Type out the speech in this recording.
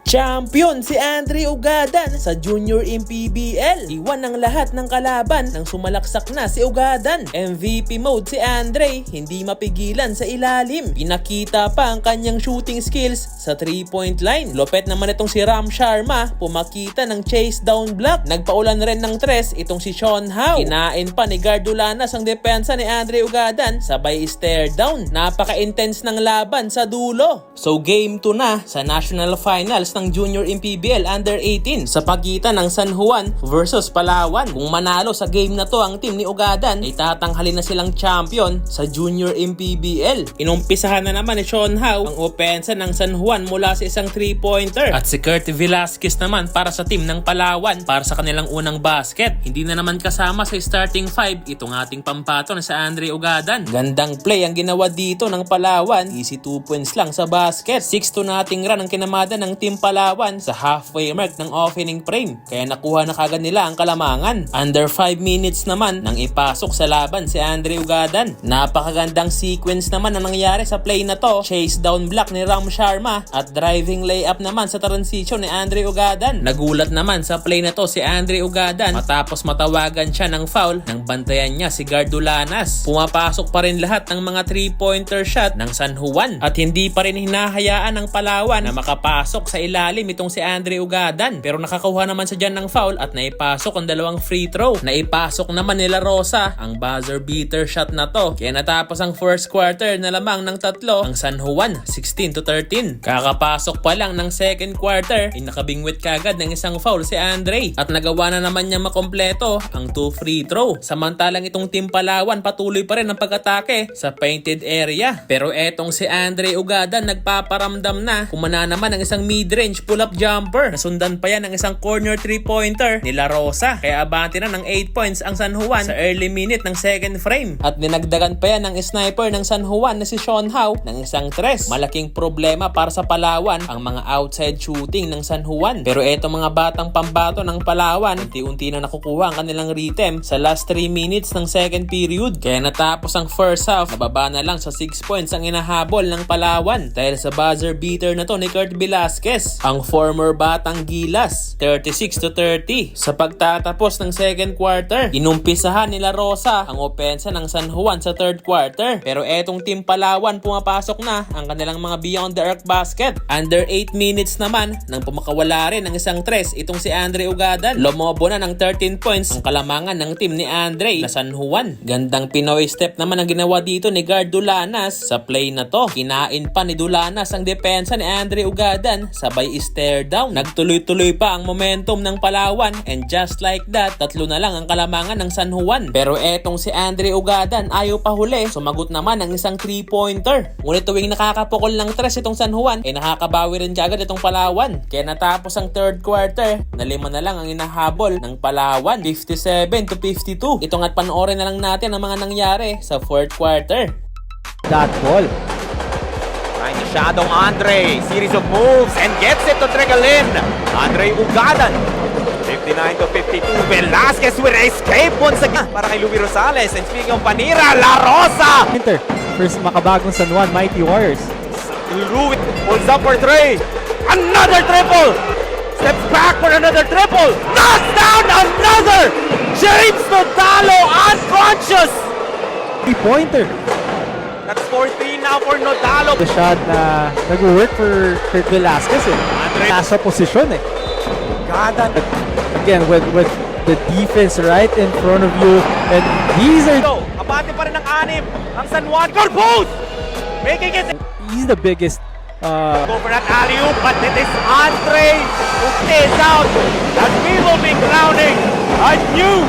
Champion si Andre Ugadan sa Junior MPBL. Iwan ng lahat ng kalaban nang sumalaksak na si Ugadan. MVP mode si Andre, hindi mapigilan sa ilalim. Pinakita pa ang kanyang shooting skills sa 3-point line. Lopet naman itong si Ram Sharma, pumakita ng chase down block. Nagpaulan rin ng tres itong si Sean Howe. Kinain pa ni Gardulanas ang depensa ni Andre Ugadan, sabay stare down. Napaka-intense ng laban sa dulo. So game 2 na sa National Finals ng Junior MPBL Under 18 sa pagitan ng San Juan versus Palawan. Kung manalo sa game na to ang team ni Ugadan, ay tatanghalin na silang champion sa Junior MPBL. Inumpisahan na naman ni Sean Howe ang opensa ng San Juan mula sa isang 3-pointer. At si Kurt Velasquez naman para sa team ng Palawan para sa kanilang unang basket. Hindi na naman kasama sa starting 5 itong ating pampato na sa Andre Ugadan. Gandang play ang ginawa dito ng Palawan. Easy 2 points lang sa basket. 6-2 nating run ang kinamada ng team Palawan sa halfway mark ng opening frame. Kaya nakuha na kagad nila ang kalamangan. Under 5 minutes naman nang ipasok sa laban si Andre Ugadan. Napakagandang sequence naman ang nangyari sa play na to. Chase down block ni Ram Sharma at driving layup naman sa transition ni Andre Ugadan. Nagulat naman sa play na to si Andre Ugadan matapos matawagan siya ng foul nang bantayan niya si Gardulanas. Pumapasok pa rin lahat ng mga 3-pointer shot ng San Juan at hindi pa rin hinahayaan ng Palawan na makapasok sa ilalim itong si Andre Ugadan. Pero nakakakuha naman sa dyan ng foul at naipasok ang dalawang free throw. Naipasok naman nila Rosa ang buzzer beater shot na to. Kaya natapos ang first quarter na lamang ng tatlo ang San Juan 16-13. Kakapasok pa lang ng second quarter ay nakabingwit kagad ng isang foul si Andre at nagawa na naman niya makompleto ang 2 free throw. Samantalang itong team Palawan patuloy pa rin ang pag-atake sa painted area. Pero etong si Andre Ugadan nagpaparamdam na kumana naman ng isang mid-range pull-up jumper. Nasundan pa yan ng isang corner 3-pointer ni La Rosa. Kaya abante na ng 8 points ang San Juan sa early minute ng second frame. At dinagdagan pa yan ng sniper ng San Juan na si Sean Howe ng isang tres. Malaking problema para sa Palawan ang mga outside shooting ng San Juan. Pero eto mga batang pambato ng Palawan, unti-unti na nakukuha ang kanilang rhythm sa last 3 minutes ng second period. Kaya natapos ang first half, nababa na lang sa 6 points ang inahabol ng Palawan dahil sa buzzer beater na to ni Kurt Velasquez, ang former Batang Gilas, 36-30. Sa pagtatapos ng second quarter, inumpisahan nila Rosa ang opensa ng San Juan sa third quarter. Pero etong team Palawan pumapasok na ang kanilang mga beyond the arc basket. Under 8 minutes naman nang pumakawala rin ng isang tres itong si Andre Ugadan. Lumobo na ng 13 points ang kalamangan ng team ni Andre na San Juan. Gandang Pinoy step naman ang ginawa dito ni Gardulanas sa play na to. Kinain pa ni Dulanas ang depensa ni Andre Ugadan, sabay stare down. Nagtuloy-tuloy pa ang momentum ng Palawan and just like that, tatlo na lang ang kalamangan ng San Juan. Pero etong si Andre Ugadan ayaw pa huli, sumagot naman ang isang 3-pointer. Ngunit tuwing nakakapukol ng tres itong San Juan, ay nakakabawi rin kagad itong Palawan. Kaya natapos ang third quarter, na 5 na lang ang inahabol ng Palawan, 57-52. Itong at panoorin na lang natin ang mga nangyari sa fourth quarter. That ball. Trying to shadow Andre. Series of moves and gets it to trickle in. Andre Ugadan. 59-52. Velasquez will escape once again. Para kay Louie Rosales. And speaking of Panira, La Rosa. Inter. First makabagong San Juan, Mighty Warriors. Louie pulls up for 3. Another triple. Steps back for another triple. Knocks down another. James Nodalo unconscious. 3-pointer. That's 14 now for Nodalo. The shot na nag-work for Kurt Velasquez eh. Andre. Nasa posisyon eh. Ugadan. Again, with the defense right in front of you. And these are... Abante pa rin ng 6 ang San Juan. Corpus! Making it. He's the biggest... Go for that alley-oop, but it is Andre who stays out. And we will be crowning a new